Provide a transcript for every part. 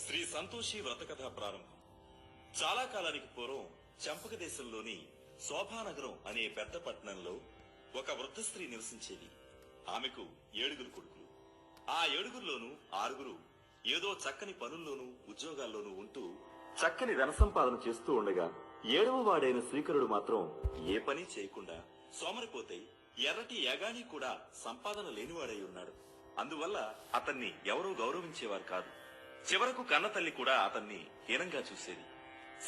శ్రీ సంతోషి వ్రతకథ ప్రారంభం. చాలా కాలానికి పూర్వం చంపక దేశంలోని శోభానగరం అనే పెద్ద పట్టణంలో ఒక వృద్ధ స్త్రీ నివసించేది. ఆమెకు 7 కొడుకులు. ఆ 7లోనూ 6 ఏదో చక్కని పనుల్లోనూ ఉద్యోగాల్లోనూ ఉంటూ చక్కని ధన సంపాదన చేస్తూ ఉండగా 7వ వాడైన శ్రీకరుడు మాత్రం ఏ పని చేయకుండా సోమరిపోతై ఎర్రటి యగాని కూడా సంపాదన లేనివాడై ఉన్నాడు. అందువల్ల అతన్ని ఎవరూ గౌరవించేవారు కాదు. చివరకు కన్నతల్లి కూడా అతన్ని హీనంగా చూసేది.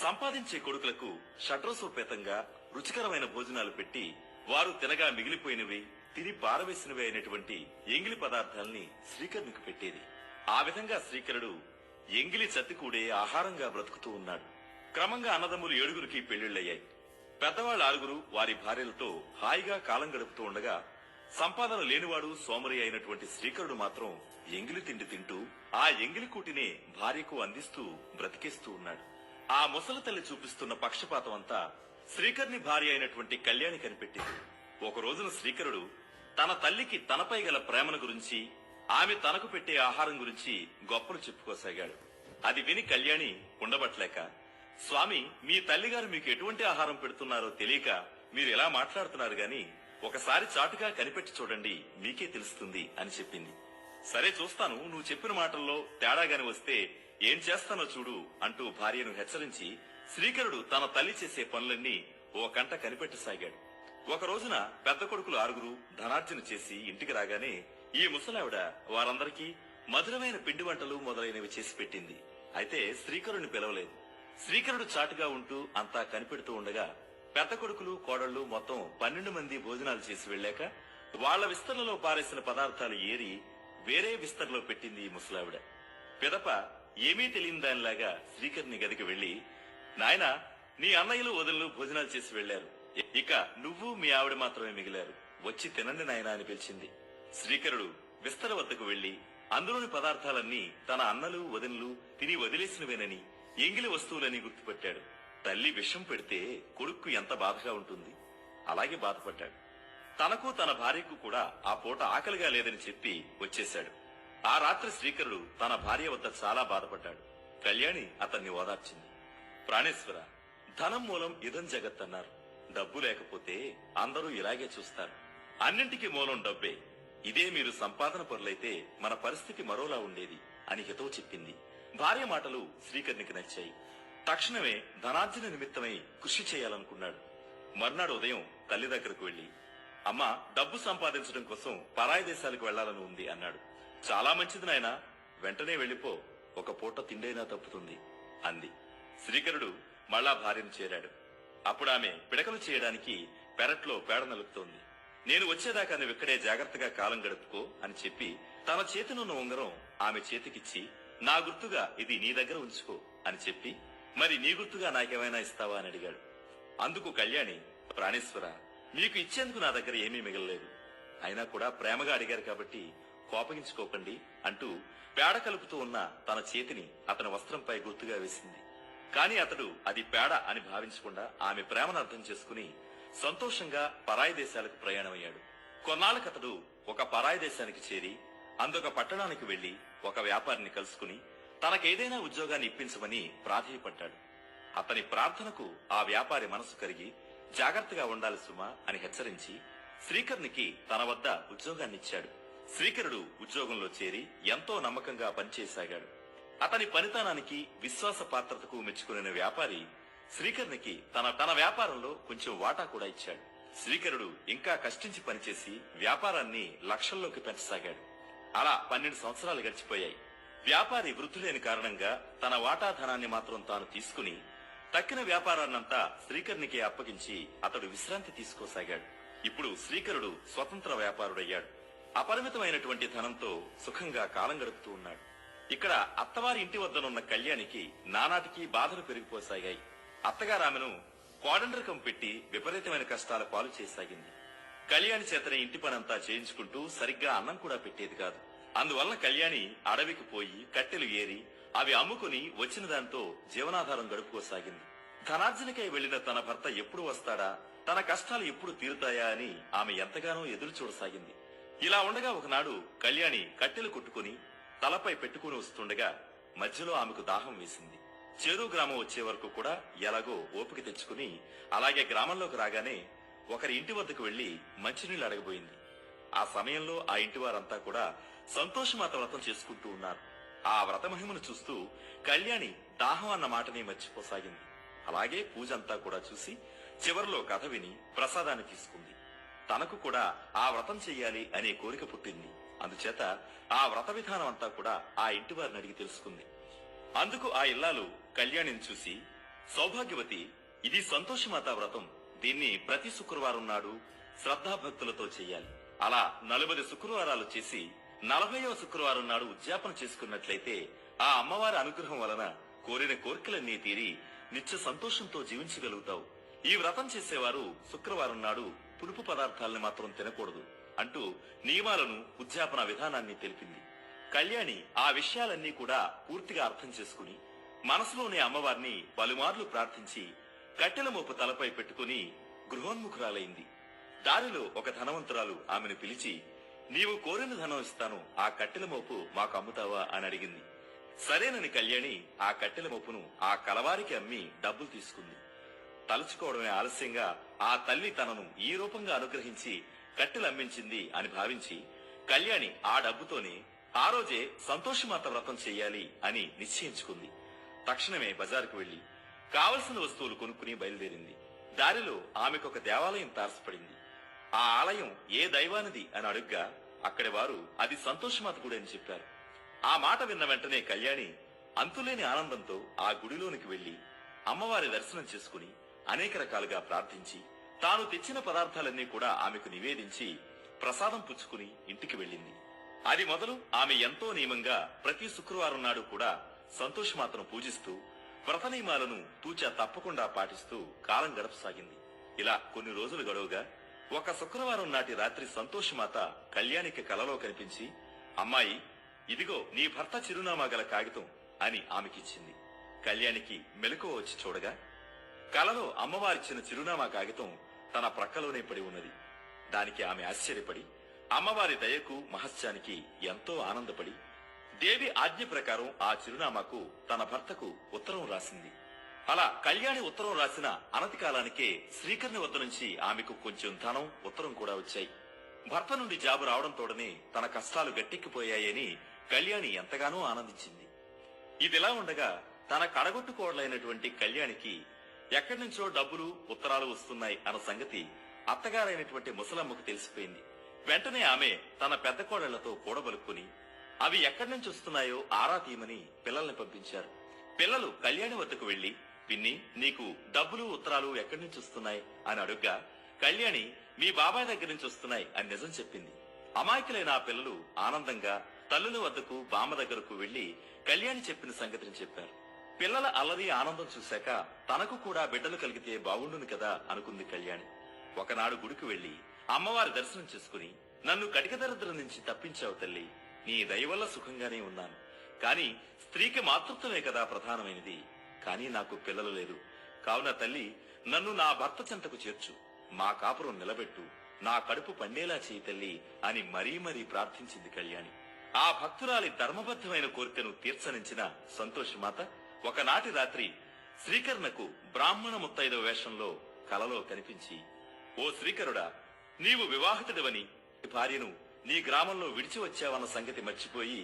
సంపాదించే కొడుకులకు షట్రసోపేతంగా రుచికరమైన భోజనాలు పెట్టి వారు తినగా మిగిలిపోయినవి తిని పారవేసినవి అయినటువంటి ఎంగిలి పదార్థాల్ని శ్రీకరునికి పెట్టేది. ఆ విధంగా శ్రీకరుడు ఎంగిలి చత్తికూడే ఆహారంగా బ్రతుకుతూ ఉన్నాడు. క్రమంగా అన్నదమ్ములు 7కి పెళ్లిళ్లయ్యాయి. పెద్దవాళ్ళు 6 వారి భార్యలతో హాయిగా కాలం గడుపుతూ ఉండగా సంపాదన లేనివాడు సోమరి అయినటువంటి శ్రీకరుడు మాత్రం ఎంగిలి తిండి తింటూ ఆ ఎంగిలి కూటినే భార్యకు అందిస్తూ బ్రతికేస్తూ ఉన్నాడు. ఆ ముసలి తల్లి చూపిస్తున్న పక్షపాతం అంతా శ్రీకరుని భార్య అయినటువంటి కళ్యాణి కనిపెట్టింది. ఒక రోజున శ్రీకరుడు తన తల్లికి తనపై గల ప్రేమను గురించి ఆమె తనకు పెట్టే ఆహారం గురించి గొప్పలు చెప్పుకోసాగాడు. అది విని కళ్యాణి ఉండబట్లేక, స్వామి, మీ తల్లిగారు మీకు ఎటువంటి ఆహారం పెడుతున్నారో తెలియక మీరు ఎలా మాట్లాడుతున్నారు గాని ఒకసారి చాటుగా కనిపెట్టి చూడండి, మీకే తెలుస్తుంది అని చెప్పింది. సరే చూస్తాను, నువ్వు చెప్పిన మాటల్లో తేడాగాని వస్తే ఏం చేస్తానో చూడు అంటూ భార్యను హెచ్చరించి శ్రీకరుడు తన తల్లి చేసే పనులన్నీ ఓ కంట కనిపెట్టసాగాడు. ఒక రోజున పెద్ద కొడుకులు 6 ధనార్జన చేసి ఇంటికి రాగానే ఈ ముసలావిడ వారందరికీ మధురమైన పిండి వంటలు మొదలైనవి చేసి పెట్టింది. అయితే శ్రీకరుడిని పిలవలేదు. శ్రీకరుడు చాటుగా ఉంటూ అంతా కనిపెడుతూ ఉండగా పెద్ద కొడుకులు కోడళ్లు మొత్తం 12 మంది భోజనాలు చేసి వెళ్లాక వాళ్ల విస్తరణలో పారేసిన పదార్థాలు ఏరి వేరే విస్తరణలో పెట్టింది ఈ ముసలావిడ. పిదప ఏమీ తెలియని దానిలాగా శ్రీకరుని గదికి వెళ్లి, నాయనా, నీ అన్నయ్యలు వదినలు భోజనాలు చేసి వెళ్లారు, ఇక నువ్వు మీ ఆవిడ మాత్రమే మిగిలారు, వచ్చి తినండి నాయనా అని పిలిచింది. శ్రీకరుడు విస్తర వద్దకు వెళ్లి అందులోని పదార్థాలన్నీ తన అన్నలు వదినలు తిని వదిలేసినవేనని ఎంగిలి వస్తువులని గుర్తుపెట్టాడు. తల్లి విషం పెడితే కొడుక్కు ఎంత బాధగా ఉంటుంది, అలాగే బాధపడ్డాడు. తనకు తన భార్యకు కూడా ఆ పూట ఆకలిగా లేదని చెప్పి వచ్చేశాడు. ఆ రాత్రి శ్రీకరుడు తన భార్య వద్ద చాలా బాధపడ్డాడు. కళ్యాణి అతన్ని ఓదార్చింది. ప్రాణేశ్వర, ధనం మూలం ఇదం జగత్ అన్నారు. డబ్బు లేకపోతే అందరూ ఇలాగే చూస్తారు. అన్నింటికీ మూలం డబ్బే. ఇదే మీరు సంపాదన పరులైతే మన పరిస్థితి మరోలా ఉండేది అని హితవు చెప్పింది. భార్య మాటలు శ్రీకరునికి నచ్చాయి. తక్షణమే ధనార్జన నిమిత్తమై కృషి చేయాలనుకున్నాడు. మర్నాడు ఉదయం తల్లి దగ్గరకు వెళ్లి, అమ్మా, డబ్బు సంపాదించడం కోసం పరాయి దేశాలకు వెళ్లాలని ఉంది అన్నాడు. చాలా మంచిది నాయనా, వెంటనే వెళ్లిపో, ఒక పూట తిండైనా తప్పుతుంది అంది. శ్రీకరుడు మళ్లా భార్యను చేరాడు. అప్పుడు ఆమె పిడకలు చేయడానికి పెరట్లో పేడ నలుపుతోంది. నేను వచ్చేదాకా నువ్వు ఇక్కడే జాగ్రత్తగా కాలం గడుపుకో అని చెప్పి తన చేతినున్న ఉంగరం ఆమె చేతికిచ్చి, నా గుర్తుగా ఇది నీ దగ్గర ఉంచుకో అని చెప్పి, మరి నీ గుర్తుగా నాకేమైనా ఇస్తావా అని అడిగాడు. అందుకు కళ్యాణి, ప్రాణేశ్వర, మీకు ఇచ్చేందుకు నా దగ్గర ఏమీ మిగలలేదు. అయినా కూడా ప్రేమగా అడిగారు కాబట్టి కోపగించుకోకండి అంటూ పేడ కలుపుతూ ఉన్న తన చేతిని అతని వస్త్రంపై గుర్తుగా వేసింది. కాని అతడు అది పేడ అని భావించకుండా ఆమె ప్రేమను అర్థం చేసుకుని సంతోషంగా పరాయి దేశాలకు ప్రయాణమయ్యాడు. కొన్నాళ్ళకతడు ఒక పరాయి దేశానికి చేరి అందొక పట్టణానికి వెళ్లి ఒక వ్యాపారిని కలుసుకుని తనకేదైనా ఉద్యోగాన్ని ఇప్పించమని ప్రాధేయపడ్డాడు. అతని ప్రార్థనకు ఆ వ్యాపారి మనసు కరిగి, జాగ్రత్తగా ఉండాలి సుమా అని హెచ్చరించి శ్రీకరునికి తన వద్ద ఉద్యోగాన్నిచ్చాడు. శ్రీకరుడు ఉద్యోగంలో చేరి ఎంతో నమ్మకంగా పనిచేసాగాడు. అతని పనితనానికి విశ్వాస పాత్రతకు మెచ్చుకున్న వ్యాపారి శ్రీకరునికి తన వ్యాపారంలో కొంచెం వాటా కూడా ఇచ్చాడు. శ్రీకరుడు ఇంకా కష్టించి పనిచేసి వ్యాపారాన్ని లక్షల్లోకి పెంచసాగాడు. అలా 12 సంవత్సరాలు గడిచిపోయాయి. వ్యాపారి వృద్ధులేని కారణంగా తన వాటా ధనాన్ని మాత్రం తాను తీసుకుని తక్కిన వ్యాపారాన్నంతా శ్రీకరునికే అప్పగించి అతడు విశ్రాంతి తీసుకోసాగాడు. ఇప్పుడు శ్రీకరుడు స్వతంత్ర వ్యాపారుడయ్యాడు. అపరిమితమైనటువంటి ధనంతో సుఖంగా కాలం గడుపుతూ ఉన్నాడు. ఇక్కడ అత్తవారి ఇంటి వద్దనున్న కళ్యాణికి నానాటికి బాధలు పెరిగిపోసాగాయి. అత్తగారామెను కోడండ్రకం పెట్టి విపరీతమైన కష్టాల పాలు చేసాగింది. కళ్యాణి చేతనే ఇంటి పనంతా చేయించుకుంటూ సరిగ్గా అన్నం కూడా పెట్టేది కాదు. అందువలన కళ్యాణి అడవికి పోయి కట్టెలు ఏరి అవి అమ్ముకుని వచ్చిన దాంతో జీవనాధారం గడుపుకోసాగింది. ధనార్జనకై వెళ్లిన తన భర్త ఎప్పుడు వస్తాడా, తన కష్టాలు ఎప్పుడు తీరుతాయా అని ఆమె ఎంతగానో ఎదురు చూడసాగింది. ఇలా ఉండగా ఒకనాడు కళ్యాణి కట్టెలు కొట్టుకుని తలపై పెట్టుకుని వస్తుండగా మధ్యలో ఆమెకు దాహం వేసింది. చేరు గ్రామం వచ్చే వరకు కూడా ఎలాగో ఓపిక తెచ్చుకుని అలాగే గ్రామంలోకి రాగానే ఒకరి ఇంటి వద్దకు వెళ్లి మంచినీళ్లు అడగబోయింది. ఆ సమయంలో ఆ ఇంటి వారంతా కూడా సంతోషమాత వ్రతం చేసుకుంటూ ఉన్నారు. ఆ వ్రత మహిమను చూస్తూ కళ్యాణి దాహం అన్న మాటని మర్చిపోసాగింది. అలాగే పూజ అంతా కూడా చూసి చివరిలో కథ విని ప్రసాదాన్ని తీసుకుంది. తనకు కూడా ఆ వ్రతం చెయ్యాలి అనే కోరిక పుట్టింది. అందుచేత ఆ వ్రత విధానం అంతా కూడా ఆ ఇంటి వారిని అడిగి తెలుసుకుంది. అందుకు ఆ ఇల్లాలు కళ్యాణిని చూసి, సౌభాగ్యవతి, ఇది సంతోషమాత వ్రతం. దీన్ని ప్రతి శుక్రవారం నాడు శ్రద్ధాభక్తులతో చెయ్యాలి. అలా 40 శుక్రవారాలు చేసి 40వ శుక్రవారం నాడు ఉద్యాపన చేసుకున్నట్లయితే ఆ అమ్మవారి అనుగ్రహం వలన కోరిన కోరికలన్నీ తీరి నిత్య సంతోషంతో జీవించగలుగుతావు. ఈ వ్రతం చేసేవారు శుక్రవారం నాడు పులుపు పదార్థాలను మాత్రం తినకూడదు అంటూ నియమాలను, ఉద్యాపన విధానాన్ని తెలిపింది. కళ్యాణి ఆ విషయాలన్నీ కూడా పూర్తిగా అర్థం చేసుకుని మనసులోని అమ్మవారిని పలుమార్లు ప్రార్థించి కట్టెల మోపు తలపై పెట్టుకుని గృహోన్ముఖురాలైంది. దారిలో ఒక ధనవంతురాలు ఆమెను పిలిచి, నీవు కోరిన ధనం ఇస్తాను, ఆ కట్టెల మోపు మాకు అమ్ముతావా అని అడిగింది. సరేనని కళ్యాణి ఆ కట్టెల మోపును ఆ కలవారికి అమ్మి డబ్బులు తీసుకుంది. తలుచుకోవడమే ఆలస్యంగా ఆ తల్లి తనను ఈ రూపంగా అనుగ్రహించి కట్టెలు అమ్మించింది అని భావించి కళ్యాణి ఆ డబ్బుతోనే ఆ రోజే సంతోషమాత వ్రతం చెయ్యాలి అని నిశ్చయించుకుంది. తక్షణమే బజారుకు వెళ్లి కావలసిన వస్తువులు కొనుక్కుని బయలుదేరింది. దారిలో ఆమెకొక దేవాలయం తారసపడింది. ఆ ఆలయం ఏ దైవానిది అని అడుగ్గా అక్కడి వారు అది సంతోషమాత గుడి అని చెప్పారు. ఆ మాట విన్న వెంటనే కళ్యాణి అంతులేని ఆనందంతో ఆ గుడిలోనికి వెళ్లి అమ్మవారి దర్శనం చేసుకుని అనేక రకాలుగా ప్రార్థించి తాను తెచ్చిన పదార్థాలన్నీ కూడా ఆమెకు నివేదించి ప్రసాదం పుచ్చుకుని ఇంటికి వెళ్ళింది. అది మొదలు ఆమె ఎంతో నియమంగా ప్రతి శుక్రవారం నాడు కూడా సంతోషమాతను పూజిస్తూ వ్రత నియమాలను తూచా తప్పకుండా పాటిస్తూ కాలం గడపసాగింది. ఇలా కొన్ని రోజులు గడువుగా ఒక శుక్రవారం నాటి రాత్రి సంతోషమాత కళ్యాణికి కలలో కనిపించి, అమ్మాయి, ఇదిగో నీ భర్త చిరునామా గల కాగితం అని ఆమెకిచ్చింది. కళ్యాణికి మెలకువ వచ్చి చూడగా కలలో అమ్మవారిచ్చిన చిరునామా కాగితం తన ప్రక్కలోనే పడి ఉన్నది. దానికి ఆమె ఆశ్చర్యపడి అమ్మవారి దయకు, మహత్యానికి ఎంతో ఆనందపడి దేవి ఆజ్ఞ ప్రకారం ఆ చిరునామాకు తన భర్తకు ఉత్తరం రాసింది. అలా కళ్యాణి ఉత్తరం రాసిన అనతి కాలానికే శ్రీకర్ణి వద్ద నుంచి ఆమెకు కొంచెం ధనం, ఉత్తరం కూడా వచ్చాయి. భర్త నుండి జాబు రావడంతోడనే తన కష్టాలు గట్టెక్కిపోయాయని కళ్యాణి ఎంతగానో ఆనందించింది. ఇదిలా ఉండగా తన కడగొట్టుకోవడలైనటువంటి కళ్యాణికి ఎక్కడి నుంచో డబ్బులు, ఉత్తరాలు వస్తున్నాయి అన్న సంగతి అత్తగారైనటువంటి ముసలమ్మకు తెలిసిపోయింది. వెంటనే ఆమె తన పెద్ద కోడళ్లతో కూడబలుక్కుని అవి ఎక్కడి నుంచి వస్తున్నాయో ఆరా తీయమని పిల్లల్ని పంపించారు. పిల్లలు కళ్యాణి వద్దకు వెళ్లి, పిన్ని, నీకు డబ్బులు, ఉత్తరాలు ఎక్కడి నుంచి వస్తున్నాయి అని అడుగ్గా కళ్యాణి మీ బాబాయ్ దగ్గర నుంచి వస్తున్నాయి అని నిజం చెప్పింది. అమాయకులైన ఆ పిల్లలు ఆనందంగా తల్లుల వద్దకు, బామ్మ దగ్గరకు వెళ్లి కళ్యాణి చెప్పిన సంగతిని చెప్పారు. పిల్లల అల్లరి, ఆనందం చూశాక తనకు కూడా బిడ్డలు కలిగితే బాగుండును కదా అనుకుంది కళ్యాణి. ఒకనాడు గుడికి వెళ్లి అమ్మవారి దర్శనం చేసుకుని, నన్ను కటిక దరిద్రం నుంచి తప్పించావు తల్లి, నీ దయ వల్ల సుఖంగానే ఉన్నాను. కాని స్త్రీకి మాతృత్వమే కదా ప్రధానమైనది. కానీ నాకు పిల్లలు లేరు. కావున తల్లి, నన్ను నా భర్త చెంతకు చేర్చు, మా కాపురం నిలబెట్టు, నా కడుపు పండేలా చేయి తల్లి అని మరీ మరీ ప్రార్థించింది కళ్యాణి. ఆ భక్తురాలి ధర్మబద్ధమైన కోరికను తీర్చనించిన సంతోషమాత ఒకనాటి రాత్రి శ్రీకరునకు బ్రాహ్మణ ముత్తైదవ వేషంలో కలలో కనిపించి, ఓ శ్రీకరుడా, నీవు వివాహితుడివని భార్యను నీ గ్రామంలో విడిచి వచ్చావన్న సంగతి మర్చిపోయి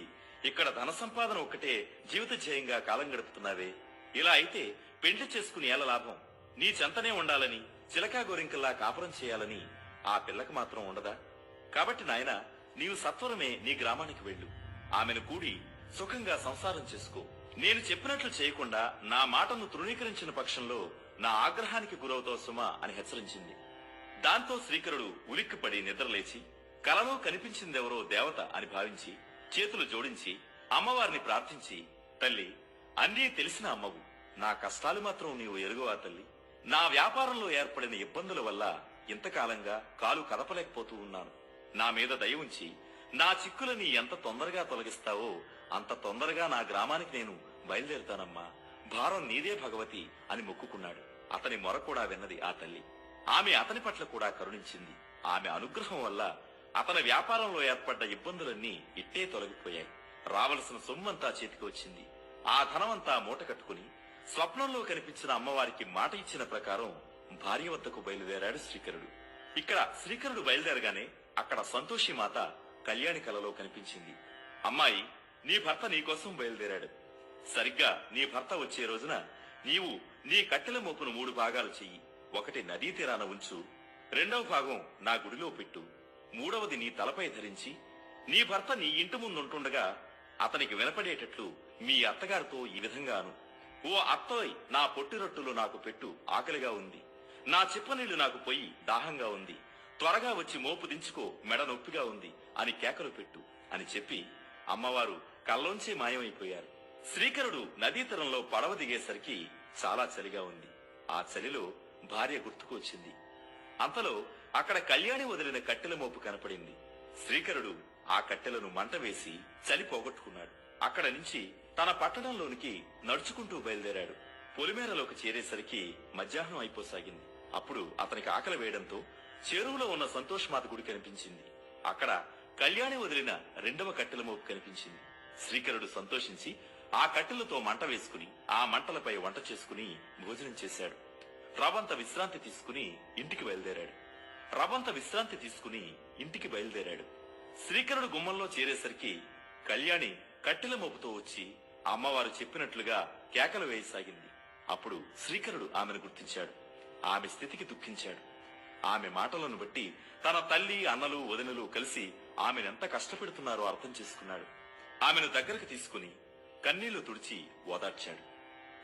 ఇక్కడ ధన సంపాదన ఒక్కటే జీవిత ధ్యేయంగా కాలం గడుపుతున్నావే. ఇలా అయితే పెండ్లి చేసుకుని ఏల లాభం? నీ చెంతనే ఉండాలని, చిలకా గోరింకల్లా కాపురం చేయాలని ఆ పిల్లకి మాత్రం ఉండదా? కాబట్టి నాయనా, నీవు సత్వరమే నీ గ్రామానికి వెళ్ళు. ఆమెను కూడి సుఖంగా సంసారం చేసుకో. నేను చెప్పినట్లు చేయకుండా నా మాటను తృణీకరించిన పక్షంలో నా ఆగ్రహానికి గురవుతావు సుమా అని హెచ్చరించింది. దాంతో శ్రీకరుడు ఉలిక్కిపడి నిద్రలేచి కలలో కనిపించిందెవరో దేవత అని భావించి చేతులు జోడించి అమ్మవారిని ప్రార్థించి, తల్లి, అన్నీ తెలిసిన అమ్మవు, నా కష్టాలు మాత్రం నీవు ఎరుగవా తల్లి? నా వ్యాపారంలో ఏర్పడిన ఇబ్బందుల వల్ల ఇంతకాలంగా కాలు కదపలేకపోతూ ఉన్నాను. నా మీద దయ ఉంచి నా చిక్కులని ఎంత తొందరగా తొలగిస్తావో అంత తొందరగా నా గ్రామానికి నేను బయలుదేరుతానమ్మా. భారం నీదే భగవతి అని మొక్కుకున్నాడు. అతని మొర కూడా విన్నది ఆ తల్లి. ఆమె అతని పట్ల కూడా కరుణించింది. ఆమె అనుగ్రహం వల్ల అతని వ్యాపారంలో ఏర్పడ్డ ఇబ్బందులన్నీ ఇట్టే తొలగిపోయాయి. రావలసిన సొమ్మంతా చేతికి వచ్చింది. ఆ ధనమంతా మూట కట్టుకుని స్వప్నంలో కనిపించిన అమ్మవారికి మాట ఇచ్చిన ప్రకారం భార్య వద్దకు బయలుదేరాడు శ్రీకరుడు. ఇక్కడ శ్రీకరుడు బయలుదేరగానే అక్కడ సంతోషి మాత కళ్యాణి కలలో కనిపించింది. అమ్మాయి, నీ భర్త నీకోసం బయలుదేరాడు. సరిగ్గా నీ భర్త వచ్చే రోజున నీవు నీ కట్టెల మోపును 3 భాగాలు చెయ్యి. ఒకటి నదీ తీరాన ఉంచు, 2వ భాగం నా గుడిలో పెట్టు, 3వది నీ తలపై ధరించి నీ భర్త నీ ఇంటి ముందుంటుండగా అతనికి వినపడేటట్లు మీ అత్తగారితో ఈ విధంగా అను: ఓ అత్తోయ్, నా పొట్టి రొట్టులు నాకు పెట్టు, ఆకలిగా ఉంది. నా చిప్పనీళ్లు నాకు పొయ్యి, దాహంగా ఉంది. త్వరగా వచ్చి మోపు దించుకో, మెడ నొప్పిగా ఉంది అని కేకలు పెట్టు అని చెప్పి అమ్మవారు కల్లోంచే మాయమైపోయారు. శ్రీకరుడు నదీ తీరంలో పడవ దిగేసరికి చాలా చలిగా ఉంది. ఆ చలిలో భార్య గుర్తుకు వచ్చింది. అంతలో అక్కడ కళ్యాణి వదిలిన కట్టెల మోపు కనపడింది. శ్రీకరుడు ఆ కట్టెలను మంట వేసి చలి పోగొట్టుకున్నాడు. అక్కడ నుంచి తన పట్టణంలోనికి నడుచుకుంటూ బయలుదేరాడు. పొలిమేరలోకి చేరేసరికి మధ్యాహ్నం అయిపోసాగింది. అప్పుడు అతనికి ఆకలి వేయడంతో చెరువులో ఉన్న సంతోషమాత గుడి కనిపించింది. అక్కడ కళ్యాణి వదిలిన 2వ కట్టెల మోపు కనిపించింది. శ్రీకరుడు సంతోషించి ఆ కట్టెలతో మంట వేసుకుని ఆ మంటలపై వంట చేసుకుని భోజనం చేశాడు. రవంత విశ్రాంతి తీసుకుని ఇంటికి బయలుదేరాడు. శ్రీకరుడు గుమ్మంలో చేరేసరికి కళ్యాణి కట్టెల మోపుతో వచ్చి అమ్మవారు చెప్పినట్లుగా కేకలు వేయసాగింది. అప్పుడు శ్రీకరుడు ఆమెను గుర్తించాడు. ఆమె స్థితికి దుఃఖించాడు. ఆమె మాటలను బట్టి తన తల్లి, అన్నలు, వదినలు కలిసి ఆమెనెంత కష్టపెడుతున్నారో అర్థం చేసుకున్నాడు. ఆమెను దగ్గరకు తీసుకుని కన్నీళ్లు తుడిచి ఓదార్చాడు.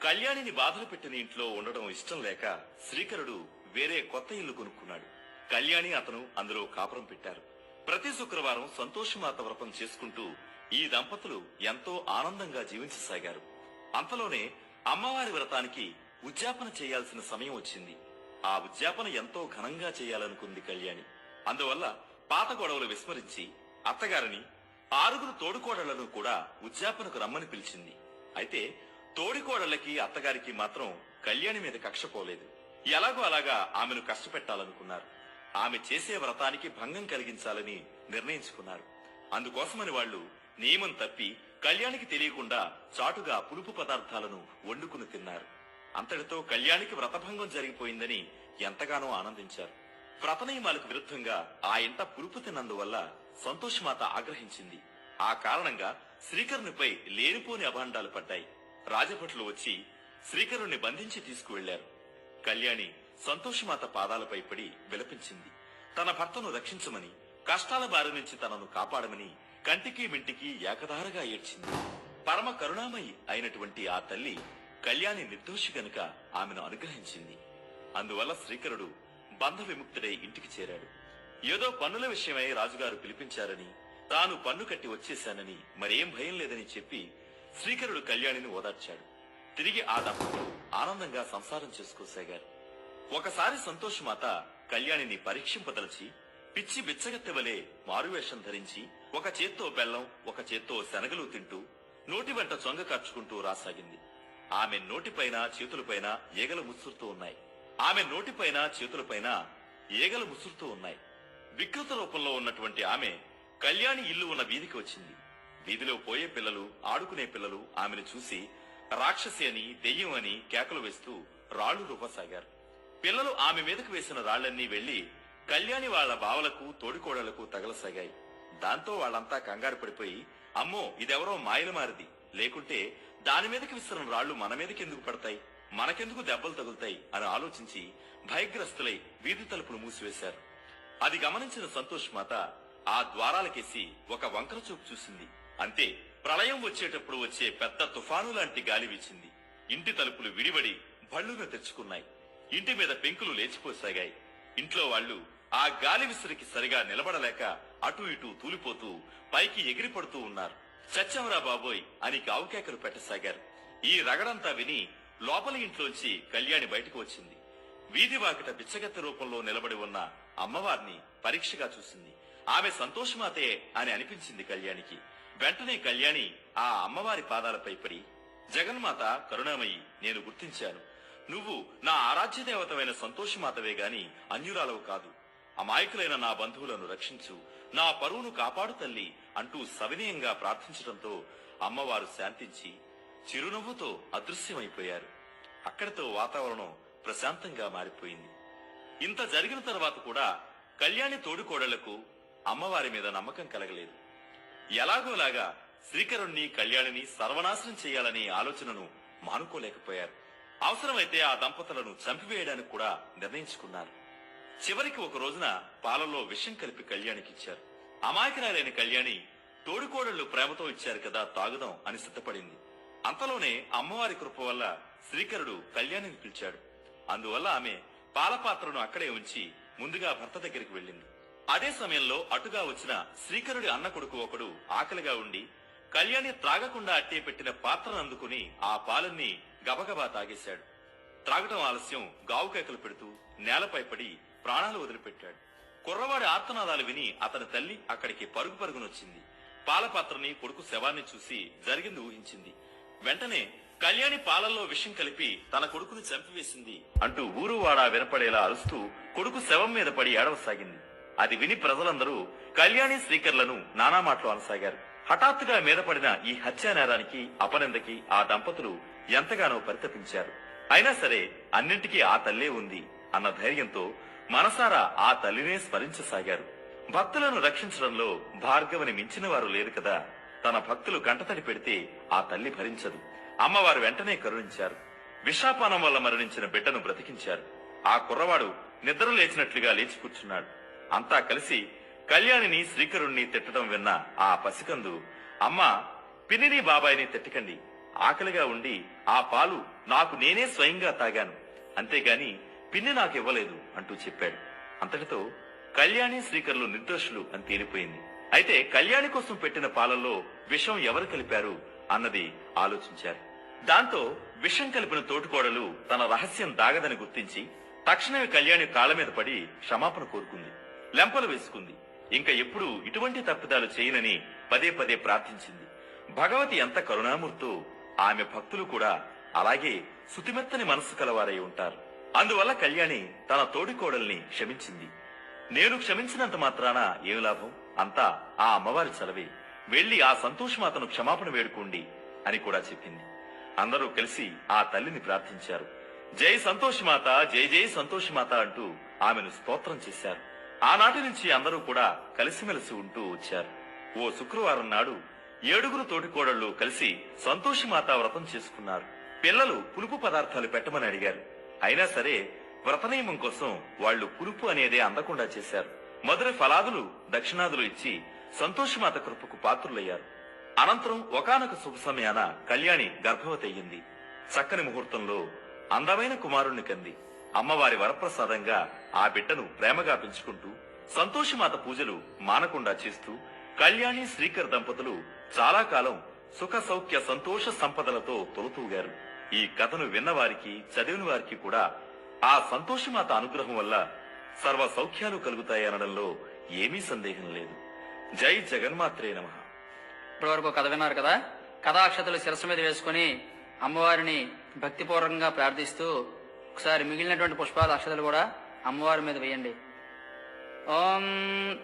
కళ్యాణిని బాధలు పెట్టిన ఇంట్లో ఉండడం ఇష్టం లేక శ్రీకరుడు వేరే కొత్త ఇల్లు కొనుక్కున్నాడు. కళ్యాణి అతను అందులో కాపురం పెట్టారు. ప్రతి శుక్రవారం సంతోషమాత వ్రతం చేసుకుంటూ ఈ దంపతులు ఎంతో ఆనందంగా జీవించసాగారు. అంతలోనే అమ్మవారి వ్రతానికి ఉద్యాపన చేయాల్సిన సమయం వచ్చింది. ఆ ఉద్యాపన ఎంతో ఘనంగా చేయాలనుకుంది కళ్యాణి. అందువల్ల పాత గొడవలు విస్మరించి అత్తగారిని 6 తోడుకోడళ్లను కూడా ఉద్యాపనకు రమ్మని పిలిచింది. అయితే తోడికోడళ్లకి అత్తగారికి మాత్రం కళ్యాణి మీద కక్ష పోలేదు. ఎలాగో అలాగా ఆమెను కష్టపెట్టాలనుకున్నారు. ఆమె చేసే వ్రతానికి భంగం కలిగించాలని నిర్ణయించుకున్నారు. అందుకోసమని వాళ్లు నియమం తప్పి కళ్యాణికి తెలియకుండా చాటుగా పులుపు పదార్థాలను వండుకుని తిన్నారు. అంతటితో కళ్యాణికి వ్రతభంగం జరిగిపోయిందని ఎంతగానో ఆనందించారు. వ్రత నియమాలకు విరుద్ధంగా ఆ ఇంట పులుపు తిన్నందువల్ల సంతోషమాత ఆగ్రహించింది. ఆ కారణంగా శ్రీకరునిపై లేనిపోని అభాండాలు పడ్డాయి. రాజభటులు వచ్చి శ్రీకరుణ్ణి బంధించి తీసుకువెళ్లారు. కళ్యాణి సంతోషమాత పాదాలపై పడి విలపించింది. తన భర్తను రక్షించమని, కష్టాల బారి నుంచి తనను కాపాడమని కంటికి మింటికి ఏకధారగా ఏడ్చింది. పరమ కరుణామయి అయినటువంటి ఆ తల్లి కళ్యాణి నిర్దోషి గనుక ఆమెను అనుగ్రహించింది. అందువల్ల శ్రీకరుడు బంధ విముక్తుడై ఇంటికి చేరాడు. ఏదో పన్నుల విషయమై రాజుగారు పిలిపించారని, తాను పన్ను కట్టి వచ్చేశానని, మరేం భయం లేదని చెప్పి శ్రీకరుడు కళ్యాణిని ఓదార్చాడు. తిరిగి ఆ దంపతులు ఆనందంగా సంసారం చేసుకోసాగారు. ఒకసారి సంతోషమాత కళ్యాణిని పరీక్షింపదలచి పిచ్చి బిచ్చగత్తె వలె మారువేషం ధరించి ఒక చేత్తో బెల్లం, ఒక చేత్తో శనగలు తింటూ నోటి వెంట చొంగ కార్చుకుంటూ రాసాగింది. ఆమె నోటిపైన చేతులపైన ఈగలు ముసురుతూ ఉన్నాయి. వికృత రూపంలో ఉన్నటువంటి ఆమె కళ్యాణి ఇల్లు ఉన్న వీధికి వచ్చింది. వీధిలో పోయే పిల్లలు, ఆడుకునే పిల్లలు ఆమెను చూసి రాక్షసి అని, దెయ్యం అని కేకలు వేస్తూ రాళ్లు రూపసాగారు. పిల్లలు ఆమె మీదకు వేసిన రాళ్లన్నీ వెళ్లి కళ్యాణి వాళ్ల బావలకు, తోడికోడళ్లకు తగలసాగాయి. దాంతో వాళ్ళంతా కంగారు పడిపోయి, అమ్మో ఇదెవరో మాయలు మారిది, లేకుంటే దాని మీదకి విసిరిన రాళ్లు మన మీదకెందుకు పడతాయి, మనకెందుకు దెబ్బలు తగులుతాయి అని ఆలోచించి భయగ్రస్తులై వీధి తలుపులు మూసివేశారు. అది గమనించిన సంతోషమాత ఆ ద్వారాలకేసి ఒక వంకర చూపు చూసింది. అంతే, ప్రళయం వచ్చేటప్పుడు వచ్చే పెద్ద తుఫాను లాంటి గాలి వీచింది. ఇంటి తలుపులు విడివడి భళ్లున తెచ్చుకున్నాయి. ఇంటి మీద పెంకులు లేచిపోసాగాయి. ఇంట్లో వాళ్లు ఆ గాలి విసిరికి సరిగా నిలబడలేక అటూ ఇటూ తూలిపోతూ పైకి ఎగిరిపడుతూ ఉన్నారు. చచ్చెవరా బాబోయ్ అని గావుకేకలు పెట్టసాగారు. ఈ రగడంతా విని లోపలి ఇంట్లోంచి కళ్యాణి బయటకు వచ్చింది. వీధి వాకిట బిచ్చగత్తె రూపంలో నిలబడి ఉన్న అమ్మవారిని పరీక్షగా చూసింది. ఆమె సంతోషమాతే అని అనిపించింది కళ్యాణికి. వెంటనే కళ్యాణి ఆ అమ్మవారి పాదాలపై పడి, జగన్మాత కరుణామయి, నేను గుర్తించాను. నువ్వు నా ఆరాధ్య దేవతమైన సంతోషమాతవే గాని అన్యురాలవు కాదు. అమాయకులైన నా బంధువులను రక్షించు, నా పరువును కాపాడు తల్లి అంటూ సవినయంగా ప్రార్థించడంతో అమ్మవారు శాంతించి చిరునవ్వుతో అదృశ్యమైపోయారు. అక్కడితో వాతావరణం ప్రశాంతంగా మారిపోయింది. ఇంత జరిగిన తర్వాత కూడా కళ్యాణి తోడికోడళ్లకు అమ్మవారి మీద నమ్మకం కలగలేదు. ఎలాగోలాగా శ్రీకరుణ్ణి కళ్యాణిని సర్వనాశనం చేయాలనే ఆలోచనను మానుకోలేకపోయారు. అవసరమైతే ఆ దంపతులను చంపివేయడానికి కూడా నిర్ణయించుకున్నారు. చివరికి ఒక రోజున పాలల్లో విషం కలిపి కళ్యాణికిచ్చారు. అమాయకురాలైన కళ్యాణి తోడికోడళ్లు ప్రేమతో ఇచ్చారు కదా, తాగుదాం అని సిద్ధపడింది. అంతలోనే అమ్మవారి కృప వల్ల శ్రీకరుడు కళ్యాణిని పిలిచాడు. అందువల్ల ఆమె పాలపాత్రను అక్కడే ఉంచి ముందుగా భర్త దగ్గరికి వెళ్ళింది. అదే సమయంలో అటుగా వచ్చిన శ్రీకరుడి అన్న కొడుకు ఒకడు ఆకలిగా ఉండి కళ్యాణి త్రాగకుండా అట్టే పెట్టిన పాత్రను అందుకుని ఆ పాలన్నీ గబగబా తాగేశాడు. త్రాగటం ఆలస్యం గావు కేకలు పెడుతూ నేలపై పడి ప్రాణాలు వదిలిపెట్టాడు. కుర్రవాడి ఆర్తనాదాలు విని అతని తల్లి అక్కడికి పరుగు పరుగునొచ్చింది. పాలపాత్రని కొడుకు శవాన్ని చూసి జరిగింది ఊహించింది. వెంటనే కళ్యాణి పాలల్లో విషం కలిపి తన కొడుకుని చంపివేసింది అంటూ ఊరువాడా వినపడేలా అరుస్తూ కొడుకు శవం మీద పడి ఏడవసాగింది. అది విని ప్రజలందరూ కళ్యాణి శ్రీకర్లను నానా మాటలు అనసాగారు. హఠాత్తుగా మీద పడిన ఈ హత్యా నేరానికి అపనిందకి ఆ దంపతులు ఎంతగానో పరితపించారు. అయినా సరే అన్నింటికీ ఆ తల్లే ఉంది అన్న ధైర్యంతో మనసారా ఆ తల్లినే స్మరించసాగారు. భక్తులను రక్షించడంలో భార్గవని మించిన వారు లేరు కదా. తన భక్తులు కంటతడి పెడితే ఆ తల్లి భరించదు. అమ్మవారు వెంటనే కరుణించారు. విషాపానం వల్ల మరణించిన బిడ్డను బ్రతికించారు. ఆ కుర్రవాడు నిద్ర లేచినట్లుగా లేచి కూర్చున్నాడు. అంతా కలిసి కళ్యాణిని శ్రీకరుణ్ణి తిట్టడం విన్న ఆ పసికందు, అమ్మా, పిన్నిని బాబాయిని తిట్టకండి. ఆకలిగా ఉండి ఆ పాలు నాకు నేనే స్వయంగా తాగాను, అంతేగాని పిన్ని నాకివ్వలేదు అంటూ చెప్పాడు. అంతటితో కళ్యాణి శ్రీకరులు నిర్దోషులు అని తేలిపోయింది. అయితే కళ్యాణి కోసం పెట్టిన పాలల్లో విషం ఎవరు కలిపారు అన్నది ఆలోచించారు. దాంతో విషం కలిపిన తోటికోడలు తన రహస్యం దాగదని గుర్తించి తక్షణమే కళ్యాణి కాళ్ల మీద పడి క్షమాపణ కోరుకుంది. లెంపలు వేసుకుంది. ఇంకా ఎప్పుడూ ఇటువంటి తప్పిదాలు చేయనని పదే పదే ప్రార్థించింది. భగవతి ఎంత కరుణామూర్తో ఆమె భక్తులు కూడా అలాగే సుతిమెత్తని మనస్సు కలవారై ఉంటారు. అందువల్ల కళ్యాణి తన తోడికోడల్ని క్షమించింది. నేను క్షమించినంత మాత్రాన ఏం లాభం, అంతా ఆ అమ్మవారి చలవే, వెళ్లి ఆ సంతోషమాతను క్షమాపణ వేడుకోండి అని కూడా చెప్పింది. అందరూ కలిసి ఆ తల్లిని ప్రార్థించారు. జై సంతోషమాత, జై జై సంతోషమాత అంటూ ఆమెను స్తోత్రం చేశారు. ఆనాటి నుంచి అందరూ కూడా కలిసిమెలిసి ఉంటూ వచ్చారు. ఓ శుక్రవారం నాడు 7 తోటికోడళ్లు కలిసి సంతోషమాత వ్రతం చేసుకున్నారు. పిల్లలు పులుపు పదార్థాలు పెట్టమని అడిగారు. అయినా సరే వ్రత నియమం కోసం వాళ్లు పులుపు అనేదే అందకుండా చేశారు. మొదటి ఫలాదులు దక్షిణాదులు ఇచ్చి సంతోషమాత కృపకు పాత్రులయ్యారు. అనంతరం ఒకానొక శుభ సమయాన కళ్యాణి గర్భవతి అయ్యింది. చక్కని ముహూర్తంలో అందమైన కుమారుణ్ణి కంది. అమ్మవారి వరప్రసాదంగా ఆ బిడ్డను ప్రేమగా పెంచుకుంటూ సంతోషమాత పూజలు మానకుండా చేస్తూ కళ్యాణి శ్రీకర్ దంపతులు చాలా కాలం సుఖ సౌఖ్య సంతోష సంపదలతో తొలతూగారు. ఈ కథను విన్నవారికి చదివిన వారికి కూడా ఆ సంతోషమాత అనుగ్రహం వల్ల సర్వ సౌఖ్యాలు కలుగుతాయనడంలో ఏమీ సందేహం లేదు. జై జగన్మాత్రే నమః. ఇప్పటివరకు కథ విన్నారు కదా. కథాక్షతలు శిరస్సు మీద వేసుకుని అమ్మవారిని భక్తిపూర్వకంగా ప్రార్థిస్తూ ఒకసారి మిగిలినటువంటి పుష్పాల అక్షతలు కూడా అమ్మవారి మీద వేయండి. ఓం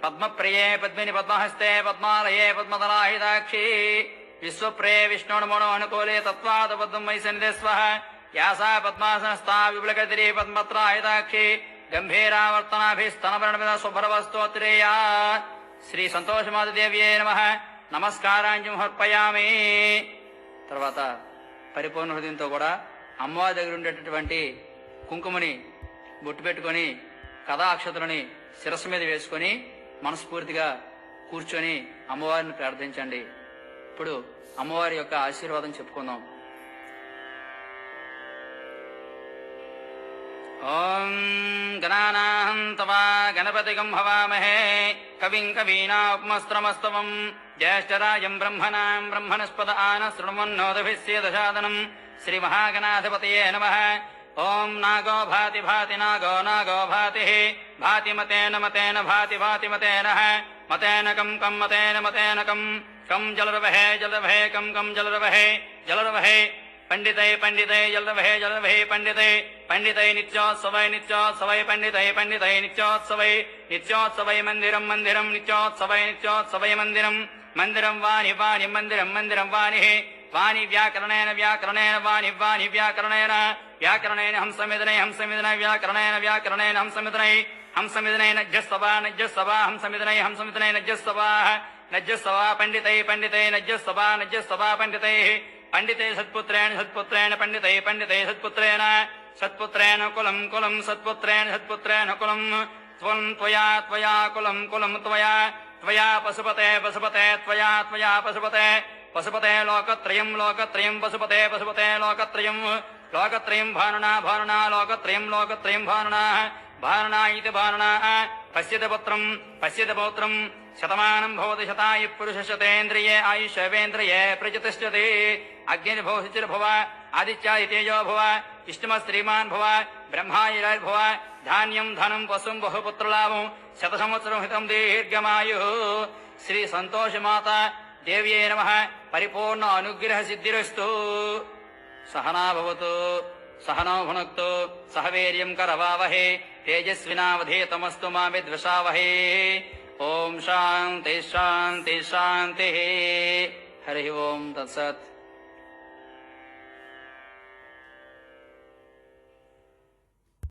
పద్మప్రియే పద్మిని పద్మహస్తే పద్మాలయే పద్మదలాహితాక్షి విశ్వప్రియే విష్ణుర్మణో అనుకూలే తత్వాద పద్మం మయి సన్నిధి యాసా పద్మాసనస్థా విపులగతిరి పద్మత్రాహితాక్షి గంభీరావర్తనాభిస్తనవరణమిద శుభ్రవస్తోత్రేయా శ్రీ సంతోషమాతదేవ్యే నమః నమస్కారాంజుమర్పయామి. తర్వాత పరిపూర్ణ హృదయంతో కూడా అమ్మవారి దగ్గర ఉండేటటువంటి కుంకుమని బొట్టు పెట్టుకొని కథాక్షతలని శిరస్సు మీద వేసుకొని మనస్ఫూర్తిగా కూర్చొని అమ్మవారిని ప్రార్థించండి. ఇప్పుడు అమ్మవారి యొక్క ఆశీర్వాదం చెప్పుకుందాం. ఓం గణానాహం తవా గణపతిగం హవామహే కవిం కవీనాపుమస్త్రమస్తవం జ్యేష్ఠరాజం బ్రహ్మణాం బ్రహ్మణస్పద ఆన శృణ్వన్నోదభిస్యేదశాదనం శ్రీ మహాగణాధిపతయే నమః. ఓం నాగో భాతి భాతి నాగో నాగో భాతి భాతి మతేన మతేన భాతి భాతి మతేన మతేన కం కం మతేన మతేన కం కం జలరవహే జలరవహే కం కం జలరవహే జలరవహే పండితై పండితై జలరవహే జలరవహే పండితై పండితై నిత్యోత్సవై నిత్యోత్సవై పండితై పండితై నిత్యోత్సవై నిత్యోత్సవై మందిరం మందిరం నిత్యోత్సవై నిత్యోత్సవై మందిరం మందిరం వాణి వాణి మందిరం మందిరం వాణి వాణి వ్యాకరణేన వ్యాకరణేన వాణి వాణి వ్యాకరణేన వ్యాకరణేన హంసమిదనై హంసమిదనై వ్యాకరణేన వ్యాకరణేన హంసమిదనై హంసమిదనై నజ్జస్సవా నజ్జస్సవా హంసమిదనై హంసమిదనై నజ్జస్సవా నజ్జస్సవా పండితై పండితై నజ్జస్సవా నజ్జస్సవా పండితై పండితే సత్పుత్రేణ సత్పుత్రేణ పండితై పండితై సత్పుత్రేణ సత్పుత్రేణ కులం కులం సత్పుత్రేణ సత్పుత్రేణ కులం త్వం త్వయా త్వయా కులం కులం త్వయా త్వయా పశుపతే పశుపతే త్వయా త్వయా పశుపతే పశుపతే లోకత్రయం లోకత్రయం పశుపతే పశుపతే లోకత్రయం లోకత్రయం భానునా భానునా లోకత్రయం లోకత్రయం భానునా భానునా ఇది భానునా పశ్యతి పుత్రం పశ్యతి పౌత్రం శతమానం భవతి శతాయు పురుష శతేంద్రియే ఆయుష్యేంద్రియే ప్రజతిష్టతి అగ్నిర్భవ శుచిర్భవ ఆదిత్యాదితేజో భవ ఇష్టమస్త్రీమాన్ భవ బ్రహ్మాయుర్భవ ధాన్యం ధనం పశుం బహుపుత్రలాభం శత సంవత్సరం హితం దీర్ఘమాయు శ్రీ సంతోషమాత దేవ్యే నమః పరిపూర్ణ అనుగ్రహ సిద్ధిరస్తు సహనా భవతు సహనౌ భునక్తు సహ వీర్యం కరవావహే తేజస్వినావధీతమస్తు మా విద్విషావహే ఓం శాంతి శాంతి శాంతి హరి ఓం తత్సత్